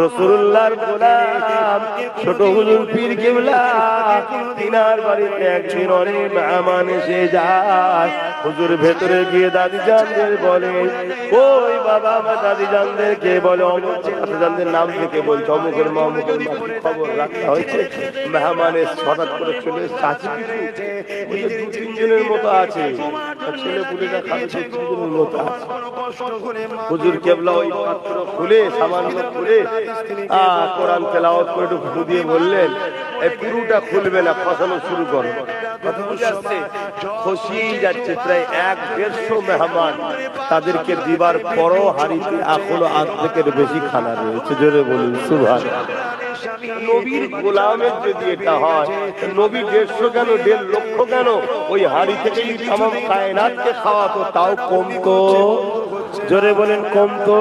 রাসূলুল্লাহর গোলাম ছোট হুজুর পীর কেবলা তিনার বাড়িতে একদিন অনেক মেহমান এসে যায়। হুজুর ভেতরে গিয়ে দাদি জানদের বলে, ওই বাবা আমার দাদি জানদেরকে বলে, অমুক জানদের নাম থেকে বলছে, অমুকের মা অমুকের মা খবর রাখা হয়েছে। মেহমানের হঠাৎ করে চলে চাচি দু তিনজনের মতো আছে, ছেলে পুলেরা খাবে তিনজনের মতো আছে। হুজুর কেবলা ওই পাত্র খুলে সামান্য খুলে কোরআন তেলাওয়াত করে একটু ফু দিয়ে বললেন, এই পুরোটা খুলবে না, ফসানো শুরু করো। খসিয়ে যাচ্ছে প্রায় 1-150 মেহমান, তাদেরকে দিবার পরও হাড়িতে এখনো অর্ধেকের বেশি খানা রয়েছে। জোরে বলুন সুবহানাল্লাহ। নবীর গোলামের যদি এটা হয়, নবী 150 কেন 1.5 লক্ষ কেন, ওই হাড়ি থেকেই তামাম কায়নাতকে খাওয়াতো, তাও কমতো। জোরে বলেন কমতো।